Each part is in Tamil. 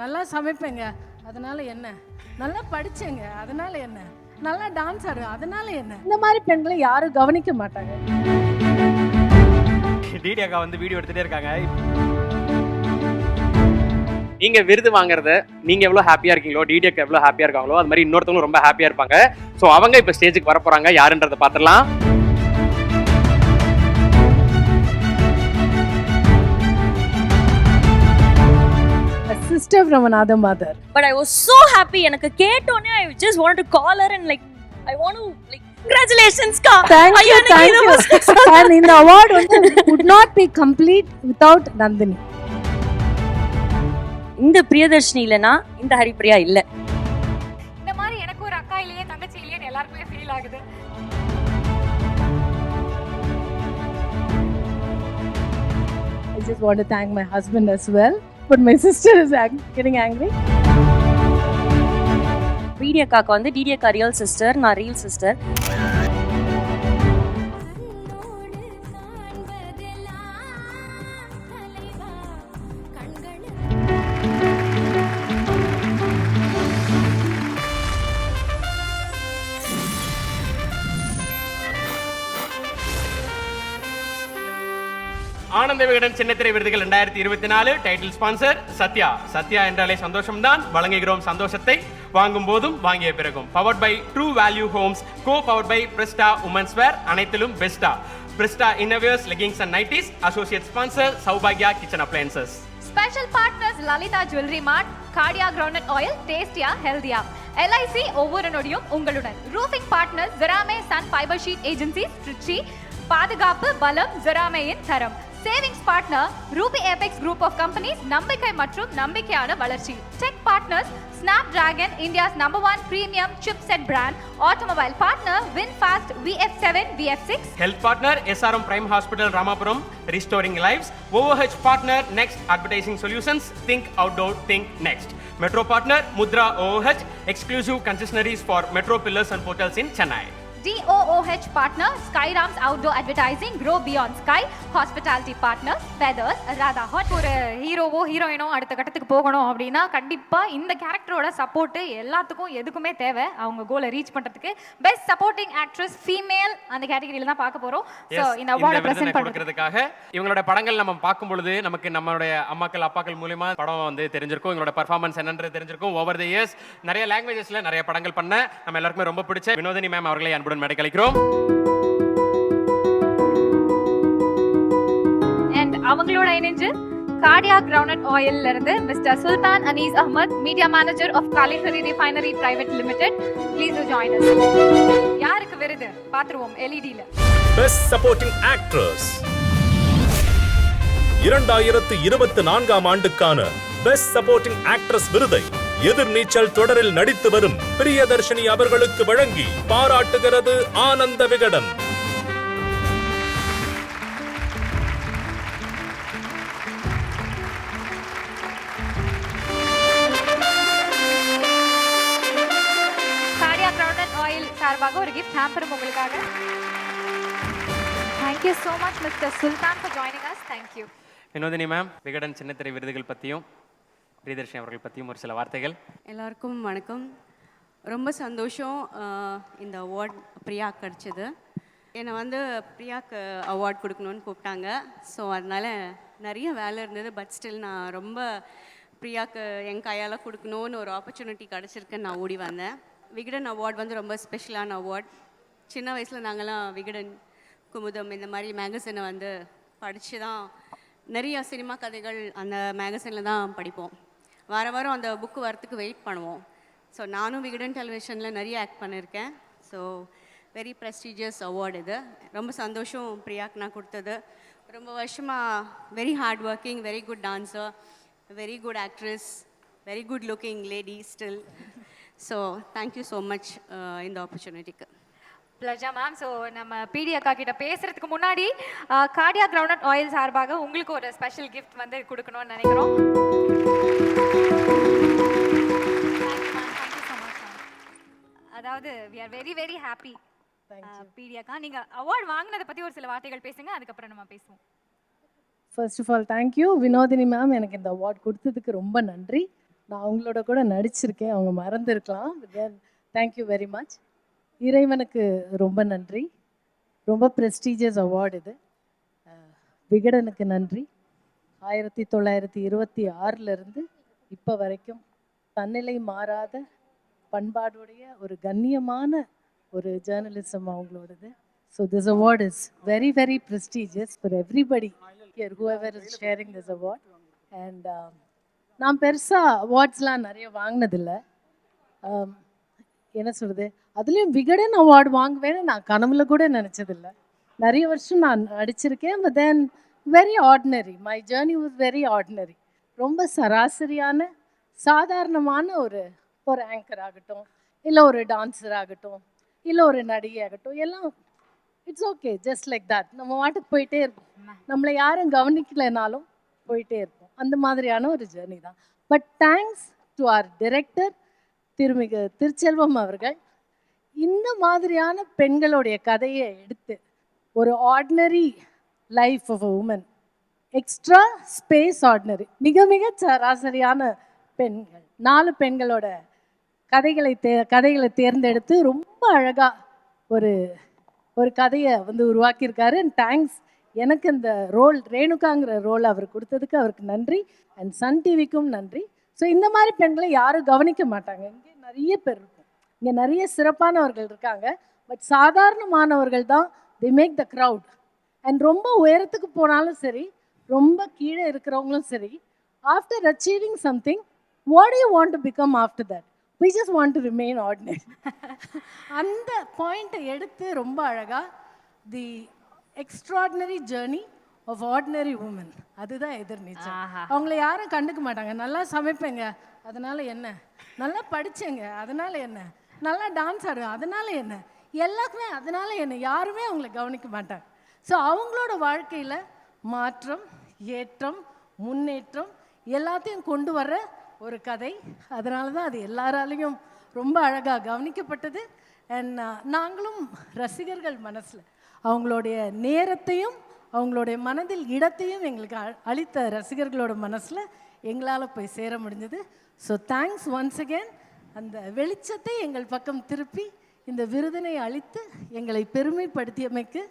நல்லா சமைப்பேங்க, அதனால என்ன? நல்லா படிச்சேங்க, அதனால என்ன? நல்லா டான்ஸ் ஆடுவேன், அதனால என்ன? இந்த மாதிரி பெண்களை யாரும் கவனிக்க மாட்டாங்க. டிடி அக்கா வந்து வீடியோ எடுத்துட்டே இருக்காங்க. நீங்க விருது வாங்குறத நீங்க எவ்வளவு ஹாப்பியா இருக்கீங்களோ, டிடி அக்கா எவ்வளவு ஹாப்பியா இருக்காங்களோ, அது மாதிரி இன்னொருத்தவங்க ரொம்ப ஹாப்பியா இருப்பாங்க. சோ அவங்க இப்ப ஸ்டேஜுக்கு வர போறாங்க. யாருன்றத பாத்துடலாம். A sister from another mother. But I was so happy. எனக்கு கேட்டோனே I just wanted to call her and like I want to like congratulations ka. Thank you. And in the award would not be complete without Nandini. இந்த பிரியதர்ஷினி இல்லனா இந்த ஹரிப்ரியா இல்ல. இந்த மாதிரி எனக்கு ஒரு அக்கா இல்லையே தங்கச்சி இல்லையே எல்லாருக்குமே ஃபீல் ஆகுது. I just want to thank my husband as well, but my sister is getting angry. Video காக்க வந்து டிடி அக்கா ரியல் சிஸ்டர், நான் ரியல் சிஸ்டர். ஆனந்த விகடன் சின்னத்திரை விருதுகள் 2024 டைட்டில் ஸ்பான்சர் சத்யா. சத்யா என்றாலே சந்தோஷம்தான். வழங்குகிறோம் சந்தோஷத்தை, வாங்கும் போதும் வாங்கிய பிறகும். Powered by true value homes, co powered by Prista women's wear, அனைத்திலும் பெஸ்டா. Prista innerwears, leggings and nighties. Associate sponsor Sowbaghya kitchen appliances. Special partners Lalitha jewellery mart, Cardia ground oil, டேஸ்டியா ஹெல்தியா. LIC ஒவ்வொரு நொடியும் உங்களுடன். Roofing partners Jerame sun fibre sheet agencies Trichy. பாதுகாப்பு பலம் ஜெராமேயின் தரம். Savings partner Ruby apex group of companies, நம்பிக்கை மற்றும் நம்பிக்கையான வளர்ச்சி. Tech partners Snapdragon, India's #1 premium chipset brand. Automobile partner VinFast VF7 VF6. Health partner SRM Prime Hospital Ramapuram, restoring lives. OOH partner Next Advertising Solutions, think outdoor, think next. Metro partner Mudra OOH, exclusive concessionaries for metro pillars and portals in Chennai. DOOH partner Skyram's outdoor advertising, grow beyond sky. Hospitality partner Feathers Radha Hot. ஒரு ஹீரோவோ ஹீரோயினோ அடுத்த கட்டத்துக்கு போகணும் அப்படின்னா கண்டிப்பா இந்த கேரக்டரோட சப்போர்ட் எல்லாத்துக்கும் எதுக்குமே தேவை. அவங்க கோலை ரீச் பண்றதுக்கு பெஸ்ட் சப்போர்ட்டிங் ஆக்ட்ரஸ் ஃபீமேல் அந்த கேட்டகரியில தான் பார்க்க போறோம். சோ இந்த அவார்டை பிரசன்ட் பண்றதுக்காக இவங்களோட படங்கள் நம்ம பார்க்கும் பொழுது நமக்கு நம்மளுடைய அம்மாக்கள் அப்பாக்கள் மூலமா படம் வந்து தெரிஞ்சிருக்கும். இவங்களோட பெர்ஃபார்மன்ஸ் என்னன்றது தெரிஞ்சிருக்கும். ஓவர் தி இயர்ஸ் நிறைய லாங்குவேஜஸ்ல நிறைய படங்கள் பண்ண நம்ம எல்லாருக்குமே ரொம்ப பிடிச்ச வினோதினி மேம் அவர்களை அன்புடன் மேடை கழிக்கிறோம். அண்ட் அவங்களோட இணைஞ்சு கார்டியா கிரவுண்ட் ஆயில்ல இருந்து mister Sultan Anees Ahmed, media manager of காலிஃபரி refinery private limited. Please to join us. யாருக்கு விருது பாத்துருவோம் LEDல. பெஸ்ட் சப்போர்ட்டிங் ஆக்ட்ரஸ் 2024ஆம் ஆண்டுக்கான பெஸ்ட் சப்போர்ட்டிங் ஆக்ட்ரஸ் விருதை எதிர்நீச்சல் தொடரில் நடித்து வரும் பிரியதர்ஷினி அவர்களுக்கு வழங்கி பாராட்டுகிறது Ananda Vikatan. Cardia ground oil சார்பாக ஒரு கிஃப்ட் ஹேம்பரும் உங்களுக்காக. Thank you so much Mr. Sultan for joining us. Thank you. Vinodhini ma'am, Vikatan சின்னத்திரை விருதுகள் பத்தியும் பிரியதர்ஷினி அவர்கள் பற்றியும் ஒரு சில வார்த்தைகள். எல்லாருக்கும் வணக்கம். ரொம்ப சந்தோஷம் இந்த அவார்ட் பிரியா கிடச்சிது. என்னை வந்து பிரியாவுக்கு அவார்ட் கொடுக்கணுன்னு கூப்பிட்டாங்க. ஸோ அதனால் நிறைய வேலை இருந்தது. பட் ஸ்டில் நான் ரொம்ப பிரியாவுக்கு என் கையால் கொடுக்கணுன்னு ஒரு ஆப்பர்ச்சுனிட்டி கிடச்சிருக்குன்னு நான் ஓடி வந்தேன். விகடன் அவார்ட் வந்து ரொம்ப ஸ்பெஷலான அவார்ட். சின்ன வயசில் நாங்கள்லாம் விகடன், குமுதம் இந்த மாதிரி மேகசினை வந்து படித்து தான் நிறைய சினிமா கதைகள் அந்த மேகசினில் தான் படிப்போம். வாரம் அந்த புக்கு வரத்துக்கு வெயிட் பண்ணுவோம். ஸோ நானும் விகடன் டெலிவிஷனில் நிறைய ஆக்ட் பண்ணியிருக்கேன். ஸோ வெரி ப்ரெஸ்டீஜியஸ் அவார்டு இது. ரொம்ப சந்தோஷம் பிரியாக்கு நான் கொடுத்தது. ரொம்ப வருஷமாக very hard working, very good dancer, very good actress, very good looking lady still. So thank you so much இந்த ஆப்பர்ச்சுனிட்டிக்கு. பிளஜா மேம். ஸோ நம்ம பிடி அக்கா கிட்ட பேசுறதுக்கு முன்னாடி கார்டியா கிரவுண்ட் ஆயில் சார்பாக உங்களுக்கு ஒரு ஸ்பெஷல் கிஃப்ட் வந்து கொடுக்கணும்னு நினைக்கிறோம். அதாவது we are very very happy. பிடி அக்கா, நீங்க அவார்ட் வாங்குனதை பத்தி ஒரு சில வார்த்தைகள் பேசுங்க, அதுக்கப்புறம் நம்ம பேசுவோம். First of all, thank you Vinodhini ma'am. எனக்கு இந்த அவார்ட் கொடுத்ததுக்கு ரொம்ப நன்றி. நான் அவங்களோட கூட நடிச்சிருக்கேன், அவங்க மறந்துருக்கலாம். Then thank you very much. இறைவனுக்கு ரொம்ப நன்றி. ரொம்ப ப்ரெஸ்டீஜியஸ் அவார்டு இது. விகடனுக்கு நன்றி. 1926 இப்போ வரைக்கும் தன்னிலை மாறாத பண்பாடுடைய ஒரு கண்ணியமான ஒரு ஜேர்னலிசம் அவங்களோடது. So this award is very very prestigious for everybody here whoever is sharing this award. அண்ட் நான் பெருசாக அவார்ட்ஸ்லாம் நிறைய வாங்கினதில்லை. என்ன சொல்கிறது, அதுலேயும் விகடன் அவார்டு வாங்குவேன்னு நான் கனவுல கூட நினச்சதில்லை. நிறைய வருஷம் நான் நடிச்சிருக்கேன். But then very ordinary, my journey was very ordinary. ரொம்ப சராசரியான சாதாரணமான ஒரு ஆங்கர் ஆகட்டும், இல்லை ஒரு டான்ஸர் ஆகட்டும், இல்லை ஒரு நடிகை ஆகட்டும், எல்லாம் it's okay, just like that. நம்ம வாட்டுக்கு போயிட்டே இருப்போம், நம்மளை யாரும் கவனிக்கலைனாலும் போயிட்டே இருப்போம். அந்த மாதிரியான ஒரு ஜேர்னி தான். But thanks to our director திருமிகு திருச்செல்வம் அவர்கள் இந்த மாதிரியான பெண்களுடைய கதையை எடுத்து ஒரு ordinary life of a woman, extra space ordinary, மிக மிக சராசரியான பெண்கள், 4 பெண்களோட கதைகளை தேர்ந்தெடுத்து ரொம்ப அழகாக ஒரு கதையை உருவாக்கியிருக்காரு. அண்ட் தேங்க்ஸ், எனக்கு இந்த ரோல் ரேணுகாங்கிற ரோல் அவர் கொடுத்ததுக்கு அவருக்கு நன்றி. அண்ட் சன் டிவிக்கும் நன்றி. ஸோ இந்த மாதிரி பெண்களை யாரும் கவனிக்க மாட்டாங்க. இங்கே நிறைய பேர் இருக்கும், இங்கே நிறைய சிறப்பானவர்கள் இருக்காங்க. பட் சாதாரணமானவர்கள் தான் தி மேக் த க்ரௌட். அண்ட் ரொம்ப உயரத்துக்கு போனாலும் சரி, ரொம்ப கீழே இருக்கிறவங்களும் சரி, after achieving something, what you want to become after that? we just want to remain ordinary. அந்த பாயிண்ட்டை எடுத்து ரொம்ப அழகாக the extraordinary journey of ordinary woman, அதுதான் எதிர்நீச்சல். அவங்கள யாரும் கண்டுக்க மாட்டாங்க. நல்லா சமைப்பேங்க, அதனால என்ன? நல்லா படித்தேங்க, அதனால என்ன? நல்லா டான்ஸ் ஆடுவேன், அதனால என்ன? எல்லாருக்குமே அதனால என்ன? யாருமே அவங்கள கவனிக்க மாட்டாங்க. ஸோ அவங்களோட வாழ்க்கையில் மாற்றம், ஏற்றம், முன்னேற்றம் எல்லாத்தையும் கொண்டு வர ஒரு கதை. அதனால தான் அது எல்லாராலையும் ரொம்ப அழகாக கவனிக்கப்பட்டது. அண்ட் நாங்களும் ரசிகர்கள் மனசில் அவங்களுடைய நேரத்தையும் அவங்களுடைய மனதில் இடத்தையும் எங்களுக்கு அளித்த ரசிகர்களோட மனசில் எங்களால் போய் சேர முடிஞ்சது. So thanks once again. அந்த வெளிச்சத்தை எங்கள் பக்கம் திருப்பி இந்த விருதினை அளித்து எங்களை பெருமைப்படுத்தியமைக்கு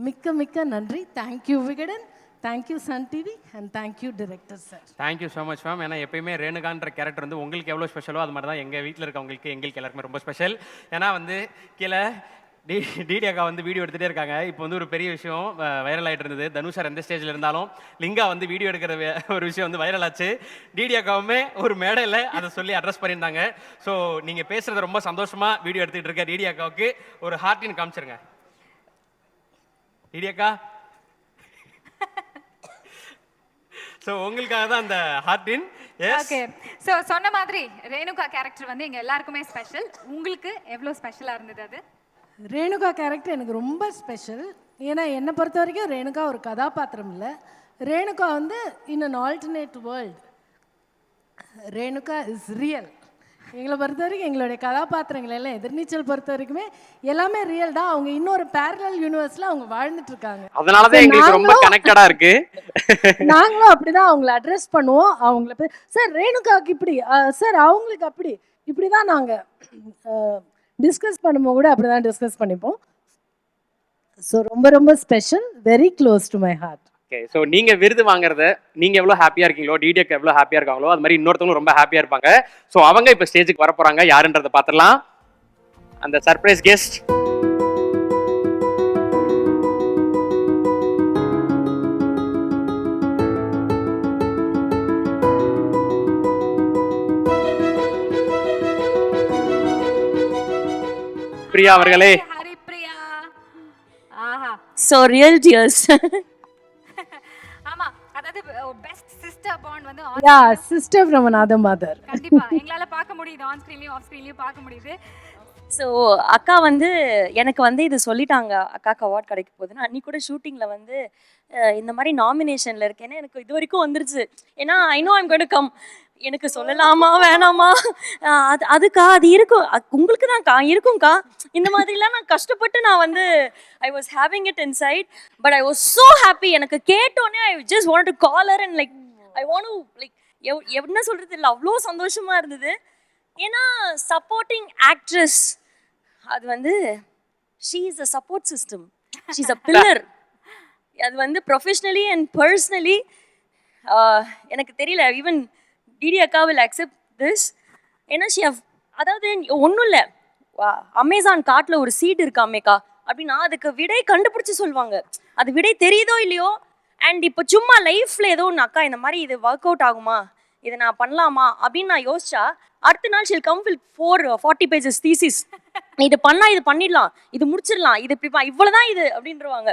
மிக்க மிக்க நன்றி. Thank you Vikatan, thank you Sun TV, and thank you director sir. Thank you so much ma'am. ஏன்னா எப்பயுமே ரேணுகான்ற கேரக்டர் உங்களுக்கு எவ்வளோ ஸ்பெஷலோ அது மாதிரி தான் எங்கள் வீட்டில் இருக்கவங்களுக்கு எங்களுக்கு எல்லாருக்குமே ரொம்ப ஸ்பெஷல். ஏன்னா கீழே டிடி அக்கா வீடியோ எடுத்துகிட்டே இருக்காங்க. இப்போ ஒரு பெரிய விஷயம் வைரல் ஆகிட்டு இருந்தது. தனுஷார் எந்த ஸ்டேஜில் இருந்தாலும் லிங்கா வீடியோ எடுக்கிற ஒரு விஷயம் வைரல் ஆச்சு. டிடி அக்காவுமே ஒரு மேடையில் அதை சொல்லி அட்ரஸ் பண்ணியிருந்தாங்க. ஸோ நீங்கள் பேசுகிறது ரொம்ப சந்தோஷமாக வீடியோ எடுத்துகிட்டு இருக்க டிடி அக்காவுக்கு ஒரு ஹார்ட்டின் காமிச்சிருங்க. டிடி அக்கா, ஸோ உங்களுக்காக தான் அந்த ஹார்ட்டின். ஓகே, ஸோ சொன்ன மாதிரி ரேணுகா கேரக்டர் எங்க எல்லாருக்குமே ஸ்பெஷல். உங்களுக்கு எவ்வளோ ஸ்பெஷலாக இருந்தது அது? ரேணுகா கேரக்டர் எனக்கு ரொம்ப ஸ்பெஷல். ஏன்னா என்னை பொறுத்த வரைக்கும் ரேணுகா ஒரு கதாபாத்திரம் இல்லை. Renuka in an alternate world. Renuka is real. எங்களை பொறுத்த வரைக்கும் எங்களுடைய கதாபாத்திரங்கள் எல்லாம் எதிர்நீச்சல் பொறுத்த வரைக்குமே எல்லாமே ரியல் தான். அவங்க இன்னொரு பேரலல் யூனிவர்ஸ்ல அவங்க வாழ்ந்துட்டு இருக்காங்க. அதனாலதான் எங்களுக்கு ரொம்ப கனெக்டடா இருக்கு. நாங்களும் அப்படிதான் அவங்களை அட்ரஸ் பண்ணுவோம். அவங்கள சார் ரேணுகாவுக்கு இப்படி, சார் அவங்களுக்கு அப்படி, இப்படிதான் நாங்க டிஸ்கஸ் பண்ணும்போது கூட அப்படிதான் டிஸ்கஸ் பண்ணிப்போம். ஸோ ரொம்ப ரொம்ப special, very close to my heart. Okay, so நீங்கள் விருது வாங்குறத நீங்கள் எவ்வளோ ஹாப்பியாக இருக்கீங்களோ, டிடிக்கு எவ்வளோ ஹாப்பியாக இருக்காங்களோ, அது மாதிரி இன்னொருத்தவங்களும் ரொம்ப ஹாப்பியாக இருப்பாங்க. ஸோ அவங்க இப்போ ஸ்டேஜுக்கு வர போகிறாங்க. யாருன்றதை பார்த்துடலாம். அந்த சர்ப்ரைஸ் கெஸ்ட் பிரியா அவர்களே. ஹரிப்ரியா. ஆஹா, So real tears. ஆமா, அதாவது best sister bond yeah, sister from another mother. கண்டிப்பா எங்களால பார்க்க முடியுது, ஆன் ஸ்கிரீன்லயும் ஆஃப் ஸ்கிரீன்லயும் பார்க்க முடியுது. ஸோ அக்கா எனக்கு இது சொல்லிட்டாங்க, அக்காக்கு அவார்ட் கிடைக்க போகுதுன்னு. அன்றைக்கி கூட ஷூட்டிங்கில் இந்த மாதிரி நாமினேஷனில் இருக்கேன்னா எனக்கு இது வரைக்கும் வந்துருச்சு. ஏன்னா I know I'm going to come. எனக்கு சொல்லலாமா வேணாமா, அதுக்கா அது இருக்கும், உங்களுக்கு தான்க்கா இருக்கும்க்கா, இந்த மாதிரிலாம் நான் கஷ்டப்பட்டு நான் I was having it inside. But I was so happy. எனக்கு கேட்டோன்னே I just want to call her and I want to என்ன சொல்கிறது இல்லை, அவ்வளோ சந்தோஷமாக இருந்தது. ஏன்னா சப்போர்ட்டிங் ஆக்ட்ரஸ் அது வந்து she is a support system, she is a pillar. அது வந்து ப்ரொஃபஷ்னலி அண்ட் பர்சனலி எனக்கு தெரியல, ஈவன் டிடி அக்கா வில் அக்செப்ட் திஸ். ஏன்னா அதாவது ஒன்றும் இல்லை, அமேசான் காட்டில் ஒரு சீட் இருக்காமேக்கா அப்படின்னா அதுக்கு விடை கண்டுபிடிச்சி சொல்லுவாங்க. அது விடை தெரியுதோ இல்லையோ. அண்ட் இப்போ சும்மா லைஃப்பில் ஏதோ ஒன்று, அக்கா இந்த மாதிரி இது ஒர்க் அவுட் ஆகுமா, இதை நான் பண்ணலாமா அப்படின்னு நான் யோசிச்சா அடுத்த நாள் ஷில் கம் வில் 40 pages தீசிஸ். இது பண்ணால் இது பண்ணிடலாம், இது முடிச்சிடலாம், இது இப்படி இவ்வளோதான் இது அப்படின்றவாங்க.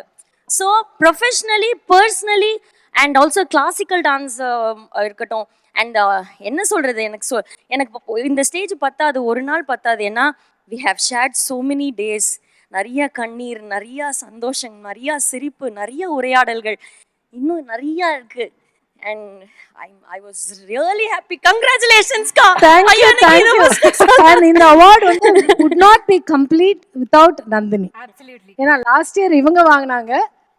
So professionally personally and also classical dance இருக்கட்டும். அண்ட் என்ன சொல்கிறது, எனக்கு இந்த ஸ்டேஜ் பத்தாது, ஒரு நாள் பத்தாது. ஏன்னா we have shared so many days, நிறைய கண்ணீர், நிறைய சந்தோஷம், நிறைய சிரிப்பு, நிறைய உரையாடல்கள், இன்னும் நிறைய இருக்கு. And I was really happy. Congratulations ka. Thank you. And இந்த award வந்து would not be complete without Nandini. Absolutely. ஏன்னா லாஸ்ட் இயர் இவங்க வாங்கினாங்க,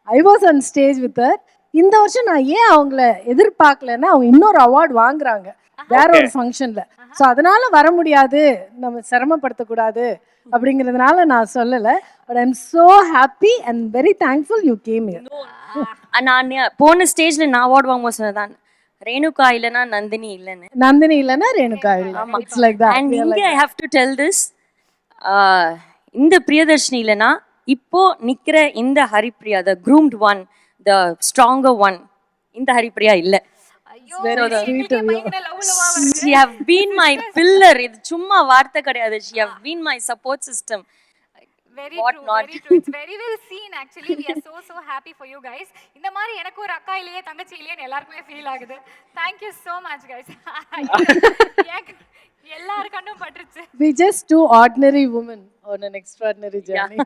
I was on stage with her. இந்த வருஷம் நான் ஏன் அவங்கள எதிர்பார்க்கலன்னா அவங்க இன்னொரு அவார்ட் வாங்குறாங்க வேற ஒரு ஃபங்க்ஷன்ல. ஸோ அதனால வர முடியாது, நம்ம சிரமப்படுத்தக்கூடாது அப்படிங்கிறதுனால நான் சொல்லலை. But I am so happy and very thankful you came here. நான் போன ஸ்டேஜ்ல நான் அவார்ட் வாங்கும்போது சொன்னதான், ரேணுகா இல்லைன்னா நந்தினி இல்லைன்னு. நந்தினி இல்லைன்னா ரேணுகா இல்லை. It's like that. அண்ட் இங்கே I have to tell this, இந்த பிரியதர்ஷினி இல்லைன்னா இப்போ நிக்கிற இந்த ஹரிப்ரியா, த groomed one, த stronger one, இந்த ஹரிப்ரியா இல்லை. She have been my pillar. இது சும்மா வார்த்தை கிடையாது. She have been my support system. Very What true, not? very true. It's very well seen actually. We are so happy for you guys. இந்த மாதிரி எனக்கு ஒரு அக்கா இல்லையே தங்கச்சி இல்லையேன்னு எல்லாருக்குமே ஃபீல் ஆகுது. Thank you so much guys. எல்லார் கண்ணும் பட்டுருச்சு. We just two ordinary women on an extraordinary journey.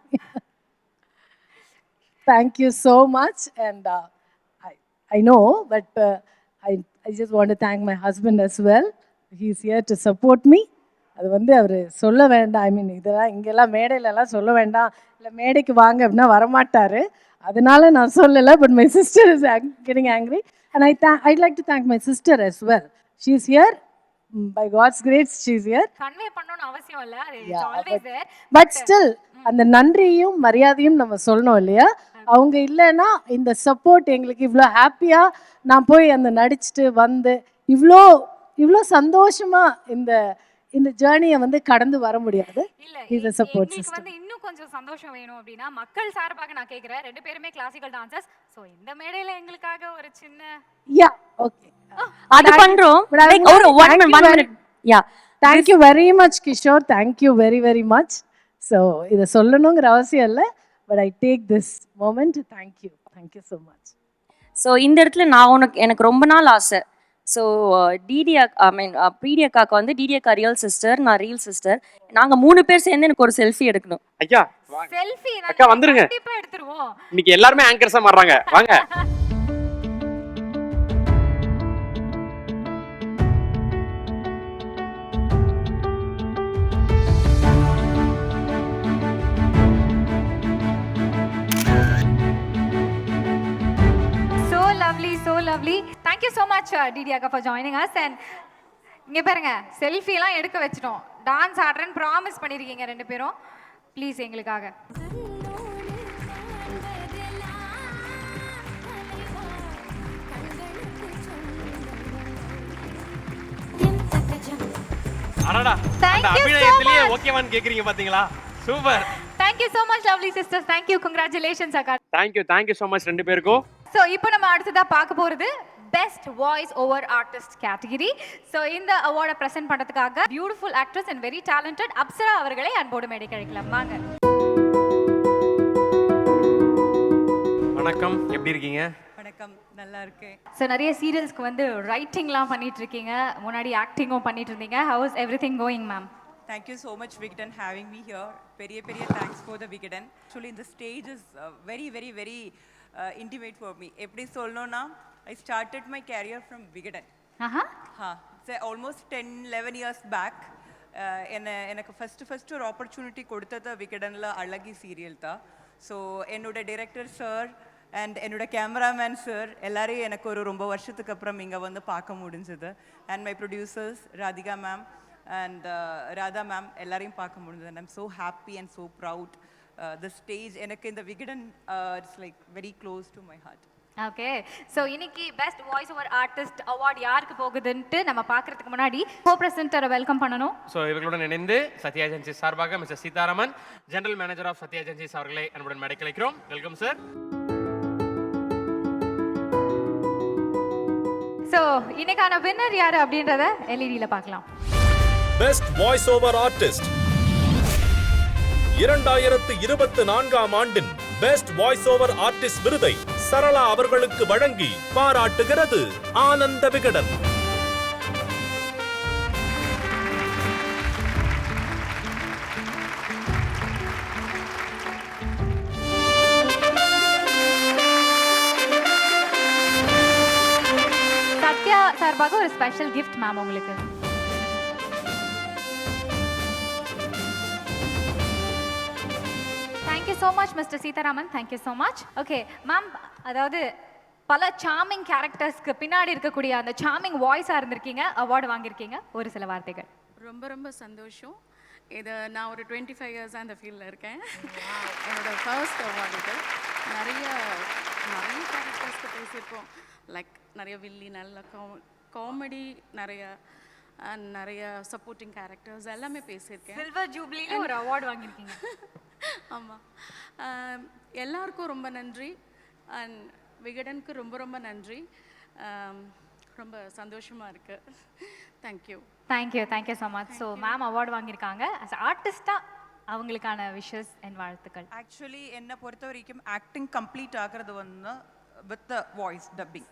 Thank you so much. And I know, but I just want to thank my husband as well. He's here to support me. அது வந்து அவர் சொல்ல வேண்டாம், ஐ மீன் இதெல்லாம் இங்கெல்லாம் மேடையிலலாம் சொல்ல வேண்டாம், இல்லை மேடைக்கு வாங்க அப்படின்னா வரமாட்டார், அதனால நான் சொல்லலை. But my sister is getting angry and I'd like to thank my sister as well. She is here. By God's grace she is here. Convey பண்ணனும் அவசியம் இல்ல, it's always there. But still அந்த நன்றியும் மரியாதையும் நம்ம சொல்லணும் இல்லையா? அவங்க இல்லைன்னா இந்த சப்போர்ட் எங்களுக்கு இவ்வளோ ஹாப்பியாக நான் போய் அந்த நடிச்சுட்டு வந்து இவ்வளோ சந்தோஷமா இந்த ஜேர்னியை வந்து கடந்து வர முடியாது. இது சப்போர்ட் சிஸ்டம். வந்து இன்னும் கொஞ்சம் சந்தோஷம் வேணும் அப்படின்னா மக்கள் சார்பாக நான் கேட்கிறேன், ரெண்டு பேருமே கிளாசிக்கல் டான்சர்ஸ். சோ இந்த மேடையில எங்களுக்காக ஒரு சின்ன ஓகே அது பண்றோம். லைக் ஒரு 1 minute. Thank you very much Kishore. Thank you very very much. So இத சொல்லணும்ங்கற அவசியம் இல்ல, but I take this moment to thank you. Thank you so much. So இந்த இடத்துல எனக்கு ரொம்ப நாள் ஆசை. ஸோ பிடி அக்காக்கு வந்து டிடி அக்கா ரியல் சிஸ்டர், நான் ரியல் சிஸ்டர், நாங்க 3 பேர் சேர்ந்து எனக்கு ஒரு செல்ஃபி எடுக்கணும். ஐயா செல்ஃபி அக்கா வந்துருங்க, கண்டிப்பா எடுத்துருவோம். இன்னைக்கு எல்லாரும் ஆங்கர்ஸா மாறுறாங்க, வாங்க. So lovely. Thank you so much Didi Akka for joining us. And இங்க பாருங்க, செல்ஃபி எல்லாம் எடுக்க வச்சிட்டோம். டான்ஸ் ஆடுறேன்னு ப்ராமிஸ் பண்ணிருக்கீங்க ரெண்டு பேரும். ப்ளீஸ் எங்களுக்காக. அடடா, அந்த அபிநயத்திலேயே ஓகேவான்னு கேக்குறீங்க பாத்தீங்களா? Super. Thank you so much lovely sisters. Thank you. Congratulations Akka. Thank you so much ரெண்டு பேருக்கும். So இப்போ நம்ம அடுத்ததா பார்க்க போறது Best Voice Over Artist category. So இந்த அவார்டை பிரசன்ட் பண்றதுக்காக beautiful actress and very talented Apsara அவர்களை அன்போடு மேடைக்கு அழைக்கலாம். வாங்க. வணக்கம், எப்படி இருக்கீங்க? வணக்கம், நல்லா இருக்கேன். ஸோ நிறைய சீரியல்ஸ்க்கு வந்து ரைட்டிங்லாம் பண்ணிட்டு இருக்கீங்க, முன்னாடி ஆக்டிங்கும் பண்ணிட்டு இருந்தீங்க. How is everything going ma'am? Thank you so much Vigdan having me here. பெரிய thanks for the Vigdan. Actually the stage is very intimate for me. எப்படி சொல்லணும்னா I started my career from Vigdan. So almost 10-11 years back எனக்கு ஃபர்ஸ்ட் ஒரு ஆப்பர்ச்சுனிட்டி கொடுத்தது விகடனில் அழகி சீரியல் தான். ஸோ என்னோட டைரக்டர் சார் அண்ட் என்னோட கேமராமேன் சார் எல்லாரையும் எனக்கு ஒரு ரொம்ப வருஷத்துக்கு அப்புறம் இங்கே வந்து பார்க்க முடிஞ்சது. And my producers Radhika ma'am and Radha ma'am எல்லாரையும் பார்க்க முடிஞ்சது. And I'm so happy and so proud. The stage எனக்கு இந்த Vikatan it's like very close to my heart. Okay, so இன்னைக்கு best voice over artist award யாருக்கு போகுதுன்ட்டு நம்ம பார்க்கறதுக்கு முன்னாடி கோ பிரசன்டரை வெல்கம் பண்ணணும். ஸோ இவர்களுடன் இணைந்து சத்யா ஏஜென்சி சார்பாக mister Sitaraman, general manager of Sathya agencies அவர்களை அன்புடன் மேடைக்கு அழைக்கிறோம். Welcome sir. ஸோ இன்னைக்கான வின்னர் யாரு அப்படின்றத எல்இடியில பார்க்கலாம். பெஸ்ட் வாய்ஸ் ஓவர் ஆர்டிஸ்ட் 2024ஆம் ஆண்டின் பெஸ்ட் வாய்ஸ் ஓவர் ஆர்டிஸ்ட் விருதை சரளா அவர்களுக்கு வழங்கி பாராட்டுகிறது ஆனந்த விகடன். சத்யா சார்பாக ஒரு ஸ்பெஷல் கிஃப்ட் மேம் உங்களுக்கு. Thank you so much mister Sitharaman, thank you so much. Okay ma'am, அதாவது பல சார்மிங் கேரக்டர்ஸ்க்கு பின்னாடி இருக்கக்கூடிய அந்த சார்மிங் வாய்ஸாக இருந்திருக்கீங்க, அவார்டு வாங்கியிருக்கீங்க. ஒரு சில வார்த்தைகள். ரொம்ப ரொம்ப சந்தோஷம். இது நான் ஒரு 25 இயர்ஸாக அந்த ஃபீல்டில் இருக்கேன். என்னோட ஃபர்ஸ்ட் அவார்டு இது. நிறைய கேரக்டர்ஸ்க்கு பேசியிருப்போம். லைக் நிறைய வில்லி, நல்ல காமெடி, நிறைய சப்போர்ட்டிங் கேரக்டர்ஸ் எல்லாமே பேசியிருக்கேன். சில்வர் ஜூப்ளில ஒரு அவார்டு வாங்கியிருக்கீங்க. ஆமாம், எல்லாருக்கும் ரொம்ப நன்றி. அண்ட் விகடனுக்கு ரொம்ப ரொம்ப நன்றி. ரொம்ப சந்தோஷமாக இருக்குது. Thank you thank you so much. So ma'am award வாங்கியிருக்காங்க. அஸ் ஆர்டிஸ்டாக அவங்களுக்கான விஷஸ் என் வாழ்த்துக்கள். ஆக்சுவலி என்னை பொறுத்த வரைக்கும் ஆக்டிங் கம்ப்ளீட் ஆகிறது வந்து with the voice dubbing.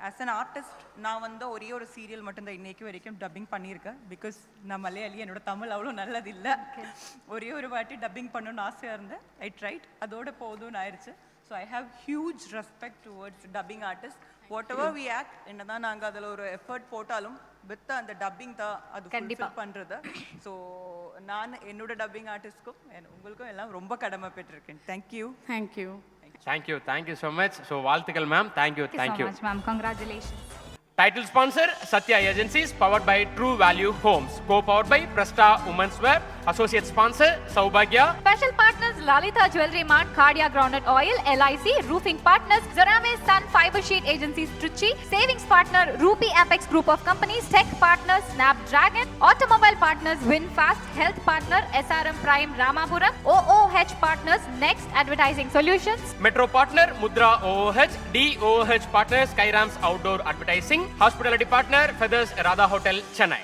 As an artist நான் வந்து ஒரே ஒரு சீரியல் மட்டும்தான் இன்னைக்கு வரைக்கும் டப்பிங் பண்ணியிருக்கேன். பிகாஸ் நான் மலையாளி, என்னோட தமிழ் அவ்வளோ நல்லது இல்லை. ஒரே ஒரு வாட்டி டப்பிங் பண்ணணும்னு ஆசையாக இருந்தேன். ஐ ட்ரைட், அதோட போதும்னு ஆயிடுச்சு. So I have huge respect towards dubbing artist. Whatever we act, என்னதான் நாங்கள் அதில் ஒரு எஃபர்ட் போட்டாலும் வித் அந்த டப்பிங் தான் அது கண்டிப்பாக பண்ணுறது. ஸோ நான் என்னோட டப்பிங் ஆர்டிஸ்ட்க்கும் உங்களுக்கும் எல்லாம் ரொம்ப கடமைப்பட்டிருக்கேன். Thank you. Thank you so much. So வாழ்த்துக்கள் ma'am. Thank you ma'am, congratulations. Title sponsor Satya Agencies, powered by True Value Homes, co-powered by Presta Women's Wear, associate sponsor Saubhagya. Special partners Lalita Jewelry Mart, Cardia Groundnut Oil, LIC, roofing partners Zarame Sun Fiber Sheet Agencies Trichy, savings partner Rupi Apex Group of Companies, tech partners Snapdragon, automobile partners Winfast, health partner SRM Prime Ramapuram, OOH partners Next Advertising Solutions, Metro partner Mudra OOH, DOOH partner Skyrams Outdoor Advertising, hospitality partner Feathers Radha Hotel Chennai.